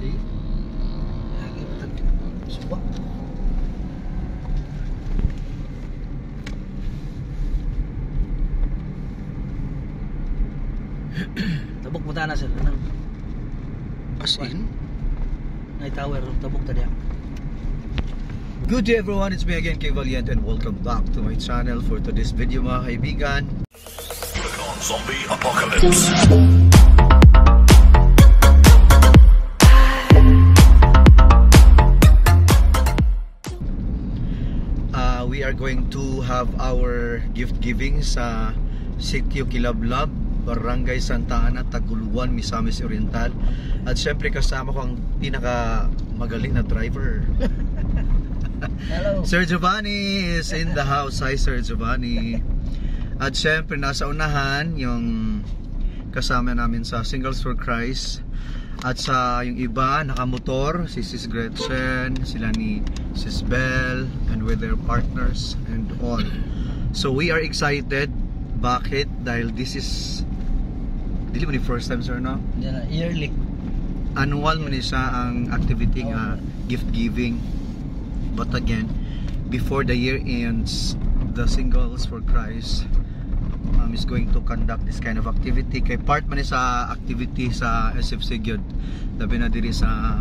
See? Lagi matag suwa. Tabok mo na sir. Anong? As in? Ngay tower, tabok tadi. Good day everyone, it's me again, Kay Valiant, and welcome back to my channel for today's video mga kaibigan. Zombie Apocalypse. We are going to have our gift giving sa Sitio Kilablab, Barangay Santa Ana, Taguluan, Misamis Oriental. At syempre kasama ko ang pinaka magaling na driver. Hello. Sir Giovanni is in the house. Hi Sir Giovanni. At syempre nasa unahan yung kasama namin sa Singles for Christ. At sa yung iba nakamotor, si Sis Gretchen, sila ni Sis Belle, and with their partners and all. So we are excited. Bakit? Dahil this is dili mo ni first time sir no? Yeah, yearly. Annual man siya ang activity nga gift giving. But again, before the year ends, the Singles for Christ is going to conduct this kind of activity. Kay part man sa activity sa SFC Gyud, labi na diri sa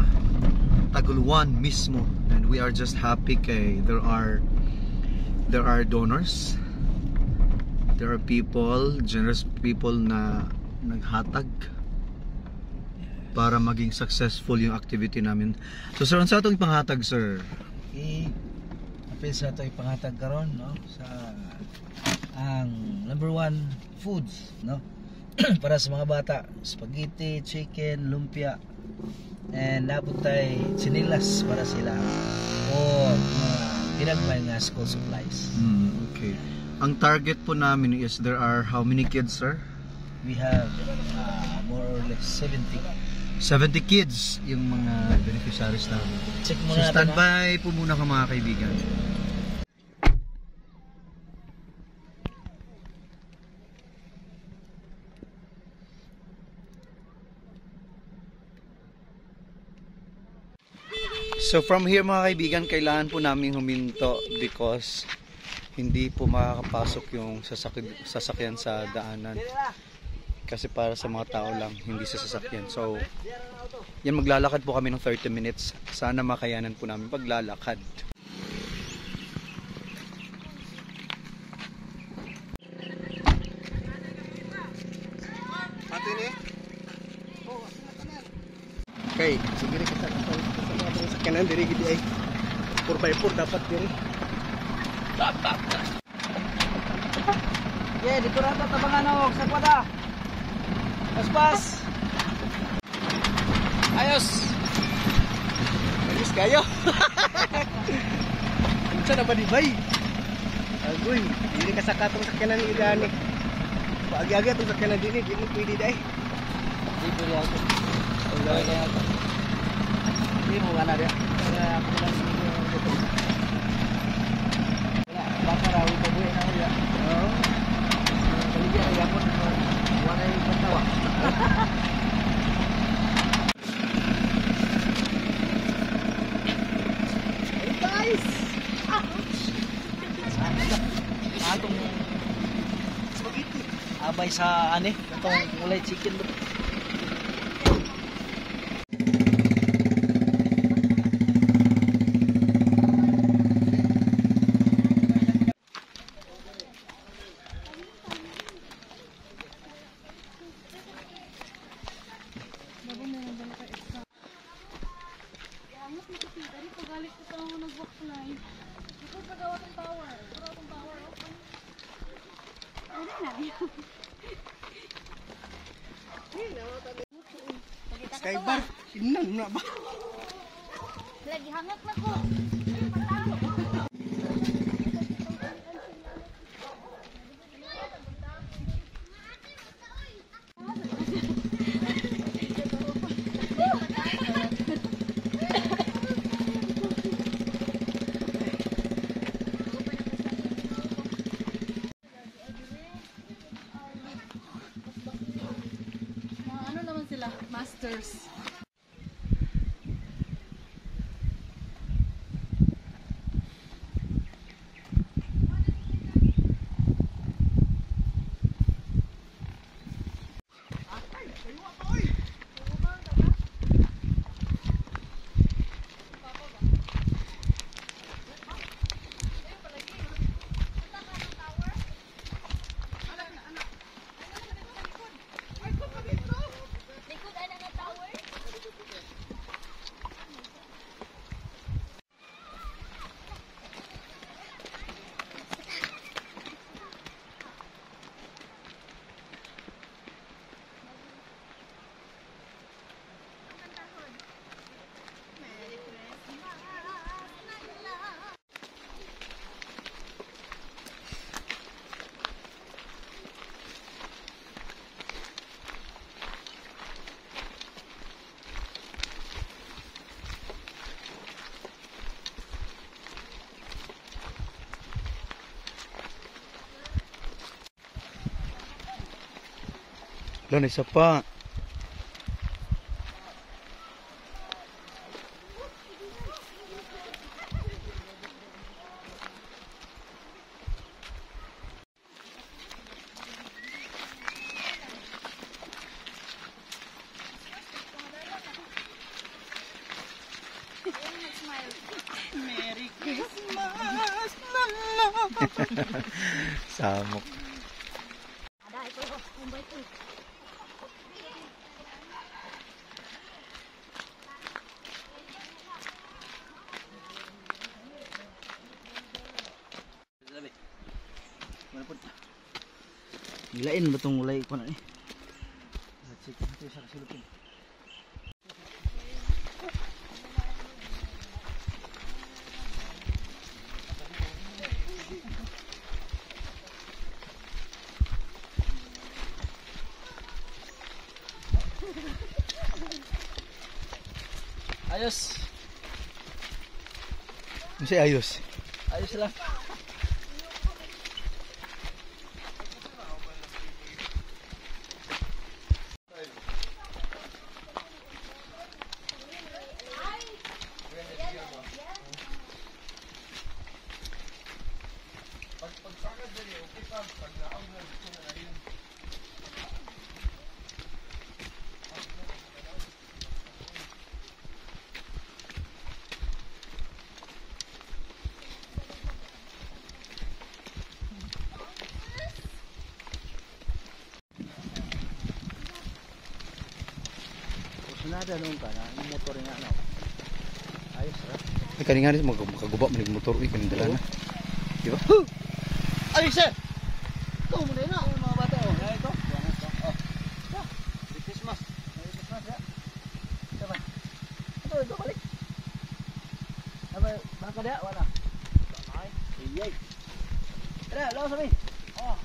Taguluan mismo, and we are just happy kay there are donors, there are people, generous people na naghatag para maging successful yung activity namin. So sir, unsa atong panghatag sir? Apil sa ito ipangatag karon, no? Sa ang number 1 foods, no? Para sa mga bata, spaghetti, chicken, lumpia, and naputay sinilas para sila o pinagmay nga school supplies. Okay. Ang target po namin is there are how many kids sir? We have more or less 70 kids yung mga beneficiaries namin. Check So muna natin, standby po muna ka mga kaibigan. So from here mga kaibigan, kailangan po namin huminto because hindi po makakapasok yung sasakyan sa daanan. Kasi para sa mga tao lang, hindi sa sasakyan. So, yan, maglalakad po kami ng 30 minutes. Sana makayanan po namin paglalakad. Okay, sige rin kita sa mga sakyanan diri gidi ay 4x4 dapat diri. Yeah, dito rata tabangan og sa kwada. Pas. Ayos. Ayos kayo. Unsa na ba di bay? Agoy, diri ka sa katong sakyanan ni Dani. Paagi-agi atong sakyanan dinhi, di mo pwede dai. Dito rin ako. Hindi mo gana rin. Ako lang dito. Wala, baka raw ito buhay na ulit. Oo. Kaligyan ay ako. Wala yung pagtawa. Hey guys! Atong Spaghetti. abay sa ane. Itong ulay chicken bro. Skybar, inan na ba? Lagi hangat na ko. Ano naman sila? Masters. Wala na isa pa. Samok. Ada ito, kumbay ko. Gilain ba itong ulay ko na eh? Check ito sa kasulupin. Ayos. Masih ayos. Ayos lang. Nada nung ka na, yung motor nga ano. Ayos ha. Ay kanina rin magkaguba manig motor uy kanindala na. Di ba? Ayos sir! Ito muna yun yung mga bata oh. Yan ito. Oh. Merry Christmas. Merry Christmas ya. Sama. Ito balik. Baka dia wala. Ay. Iyay. Tara, lawas kami. Oh.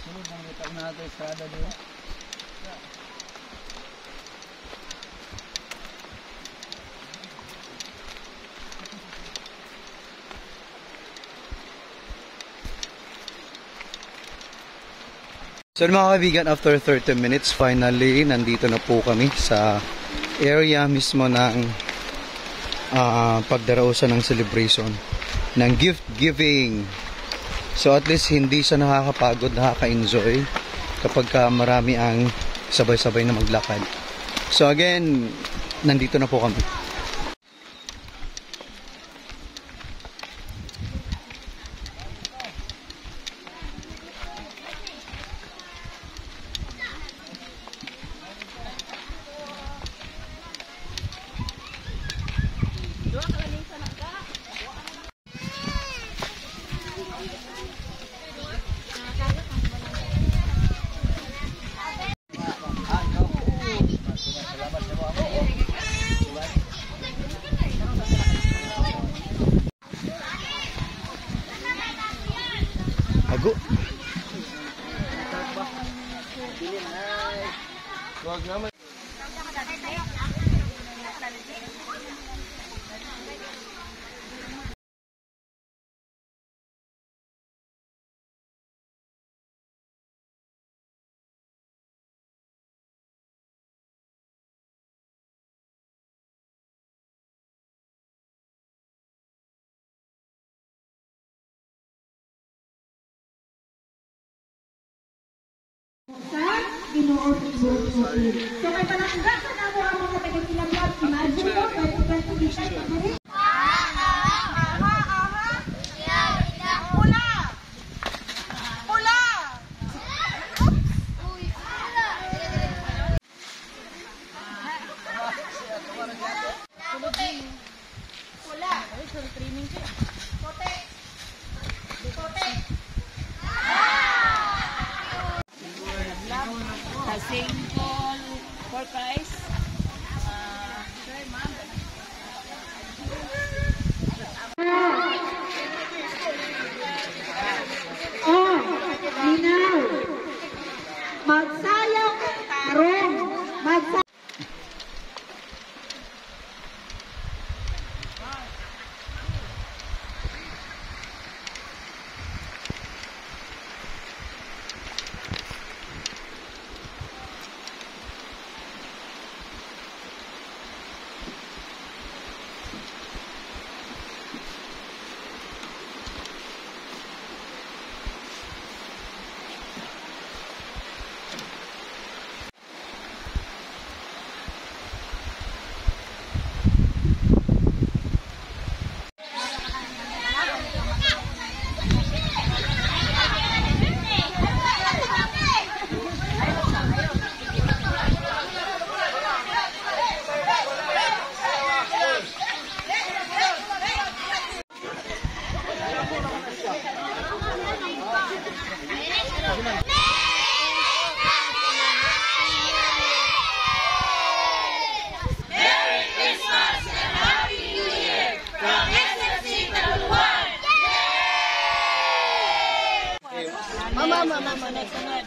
Sunod nang itaw natin estrada doon. So mga kaibigan, after 30 minutes, finally, nandito na po kami sa area mismo ng pagdarausan ng celebration ng gift giving. So at least hindi siya nakakapagod, nakaka-enjoy kapag marami ang sabay-sabay na maglakad. So again, nandito na po kami. Ago. Wag naman. Ginoon sa buong. So may palangga sa namo ang mga Single pork rice. Linaw. Magsayaw ng tarong. Mama, sunod.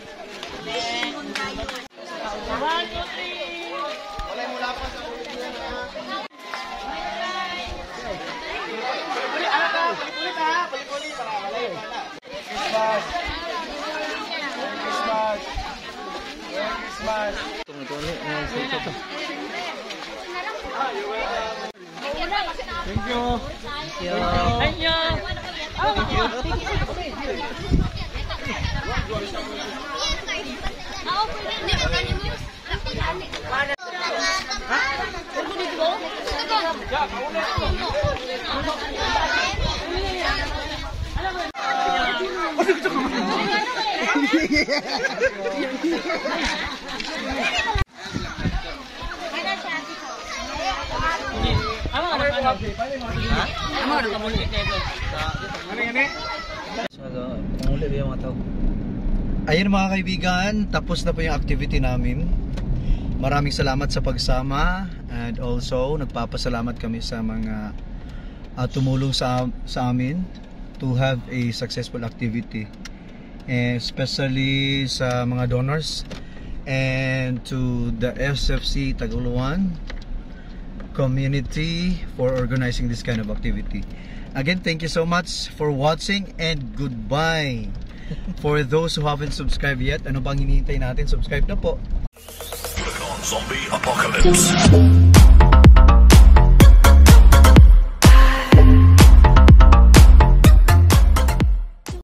Thank you. Ayun mga kaibigan, tapos na po yung activity namin. Maraming salamat sa pagsama, and also nagpapasalamat kami sa mga tumulong sa amin to have a successful activity, especially sa mga donors and to the SFC Taguluan community for organizing this kind of activity. Again, thank you so much for watching, and goodbye. For those who haven't subscribed yet, ano bang hinihintay natin? Subscribe na po. Click on Zombie Apocalypse.